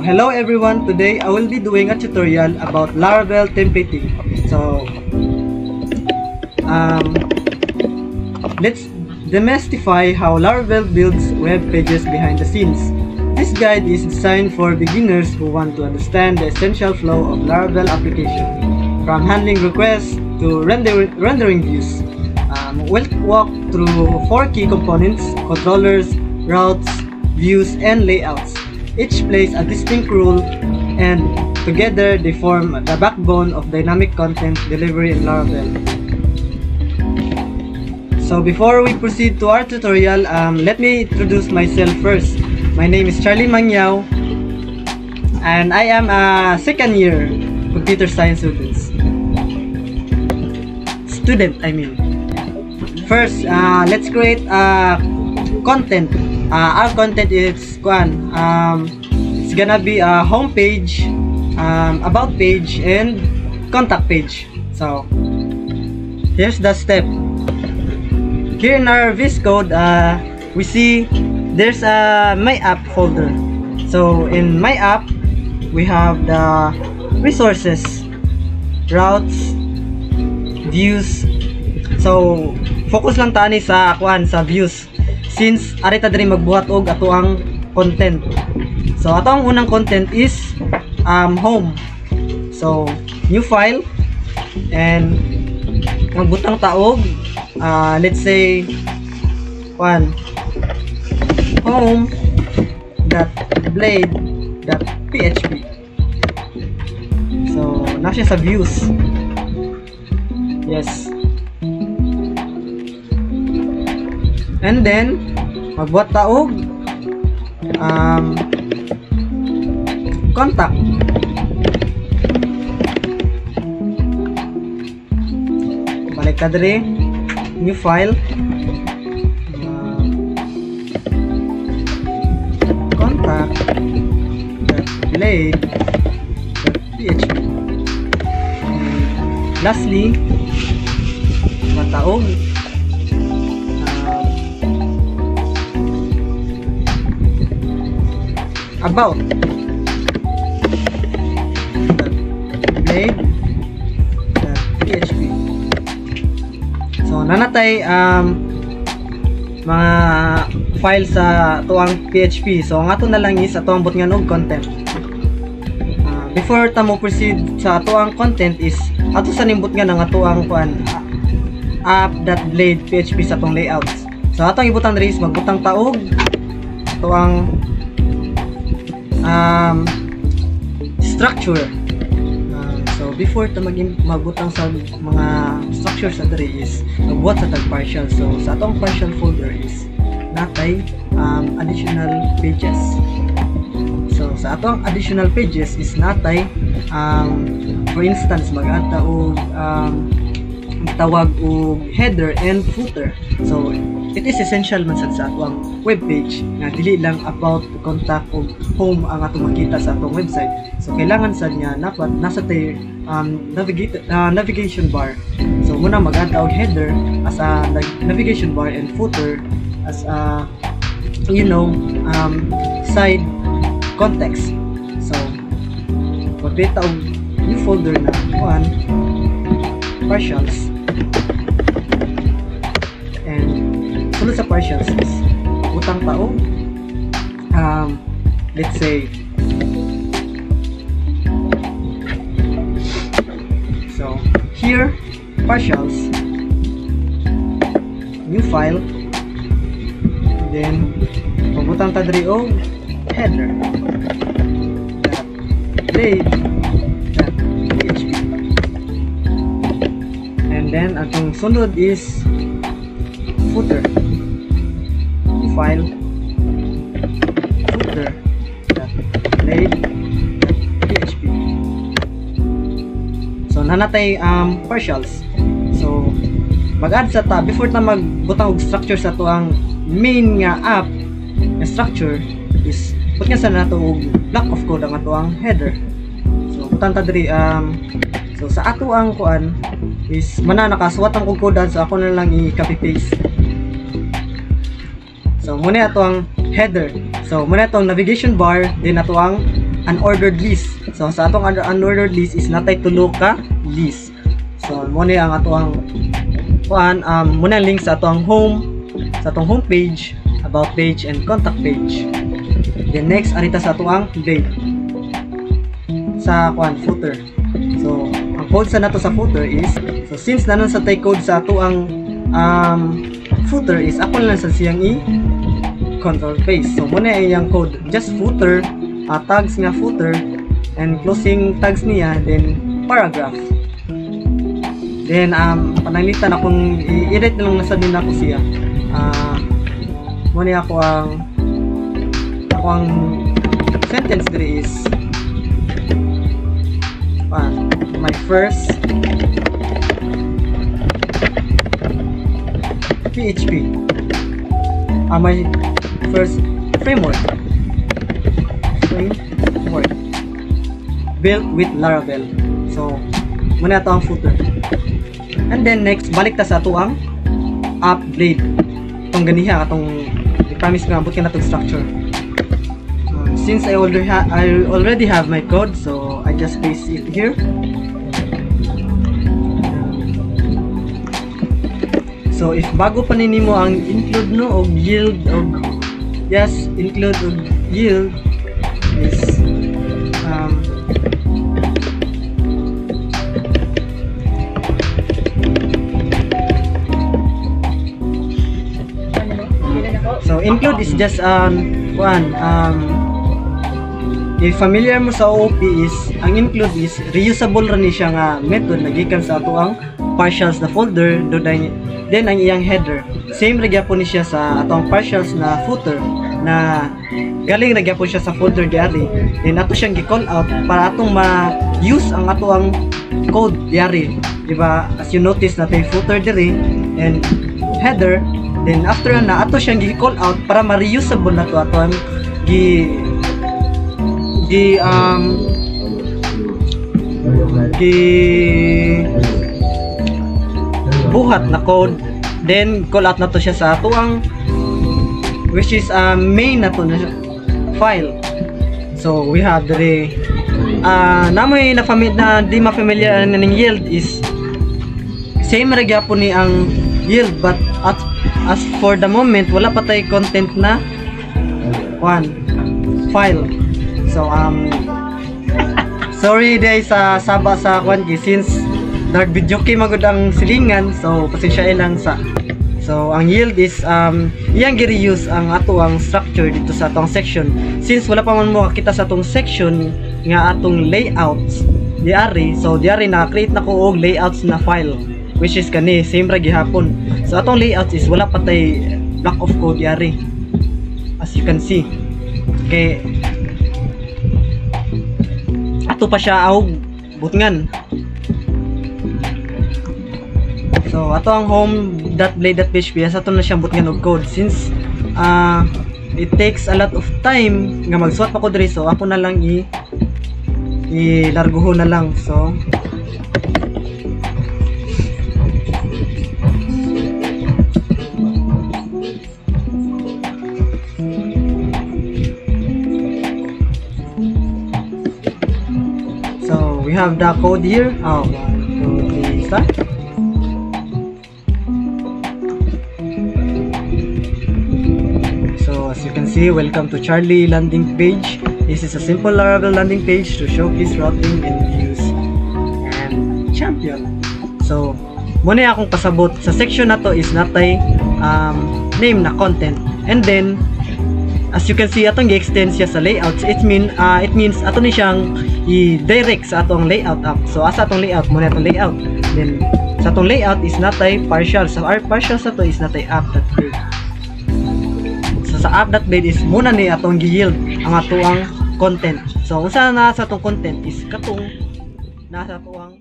Hello everyone, today I will be doing a tutorial about Laravel templating. Let's demystify how Laravel builds web pages behind the scenes. This guide is designed for beginners who want to understand the essential flow of Laravel application, from handling requests to rendering views. We'll walk through 4 key components: controllers, routes, views, and layouts. Each plays a distinct role, and together they form the backbone of dynamic content delivery in Laravel. So before we proceed to our tutorial, let me introduce myself first. My name is Charlie Mangyao, and I am a second year computer science student. First, let's create content. Our content is it's gonna be a home page, about page, and contact page. So here's the step. Here in our VS Code, we see there's a My App folder. So in My App, we have the resources, routes, views. So focus lang tani sa views, since arita diri magbuhat og ato ang content. So ato ang unang content is home. So new file, and magbutang taog, let's say home.blade.php. So na siya sa views. Yes. And then magbuhat taog contact. Balik ka diri, new file, contact.blade.php. Lastly, mataog about blade.php. So nanatay mga file sa tuang PHP. So ang ato na lang is ato ang butngan og content. Before ta mo proceed sa ato ang content is ato sa nimbut nga ng ato ang app.blade.php sa atong layouts. So atong ibutang diri is magbutang taog ato ang structure. So before ta magbutang sa mga structure sa diri is magbuhat sa tag partial. So sa atong partial folder is natay additional pages. So sa atong additional pages is natay for instance mag-add ta og tawag og header and footer. So it is essential man sa atong web page nga dili lang about contact o home ang atong makita sa atong website. So kailangan sad nga nasa tay navigation bar. So muna mag-add og header as a navigation bar and footer as a side context. So mag-create og new folder na partials, and sunod sa partials is butang taog let's say so here partials, new file, then magbutang ta diri og header.blade.php, and then atong sunod is footer, new file, footer.blade.php. So nanatay partials. So mag-add sa before ta magbutang og structure sa to ang main nga app na structure is put nga sa nato og block of code ang ato ang header. So butang ta diri so sa ato ang is nakasuwat ang kodan, so ako na lang i-copy paste. So muna ito ang header. So muna ito ang navigation bar, then ito ang unordered list. So sa atong unordered list is natay tulo ka list. So mo ni ang atong muna link sa atong home page, about page, and contact page. Then next arita sa atong blade sa footer. So ang code sa nato sa footer is, so since nanon sa tay code sa atong footer is ako lang sa siyang control paste. So muna yung code, just footer, tags nga footer, and closing tags niya, then paragraph. Then panalitan akong i-edit na lang nasa din ako siya. Muna ako ang sentence diri is my first PHP, my first framework built with Laravel. So muna ito ang footer. And then next balik ta sa ato ang upgrade. Itong ganiha atong i-promise nga abot ka na itong structure. Since I already have my code, so I just paste it here. So if bago pa ninimo ang include no og yield og yes, include og yield is so include is just if familiar mo sa OOP is ang include is reusable ra ni siya nga method nagikan sa ato ang partials na folder then ang iyang header same ra gyapon ni siya sa atong partials na footer na galing ra gyapon siya sa folder diari. Then ato siyang gi-call out para atong ma-use ang ato ang code diari, di ba? As you notice na tay footer diri and header, then after na ato siyang gi-call out para ma-reusable na to ato ang buhat na code, then call out na to siya sa ato ang which is main na to na file. So we have the namoy na di ma-familiar na ning yield is same ra gyapon ni ang yield, but as for the moment wala pa tay content na file. So sorry day sa saba sa since dark video kay magud ang silingan, so pasensya lang sa. So ang yield is iyang gi-reuse ang ato ang structure dito sa atong section. Since wala pa man mo kita sa atong section nga atong layouts diari, so diari na-create na ko og layouts na file which is kani same ra gihapon. So atong layouts is wala pa tay block of code diari, as you can see. Okay, ato pa siya og butngan. So ato ang home.blade.php asa to na siyang butngan og code since it takes a lot of time nga magsuwat pa ko diri, so ako na lang ilarguhon na lang. So we have the code here. 1, 2, 3, start. As you can see, welcome to Charlie landing page. This is a simple Laravel landing page to showcase routing and views and champion. So muna akong pasabot sa section na to is natay name na content, and then as you can see atong gi-extend siya sa layouts. It means ato ni siyang i-direct sa atong layout app. So asa atong layout muna atong layout, then sa atong layout is natay partial. So our partial sa to is natay app.blade. Sa app.blade is muna ni atong gi-yield ang ato ang content. So unsa na sa atong content is katong nasa ato ang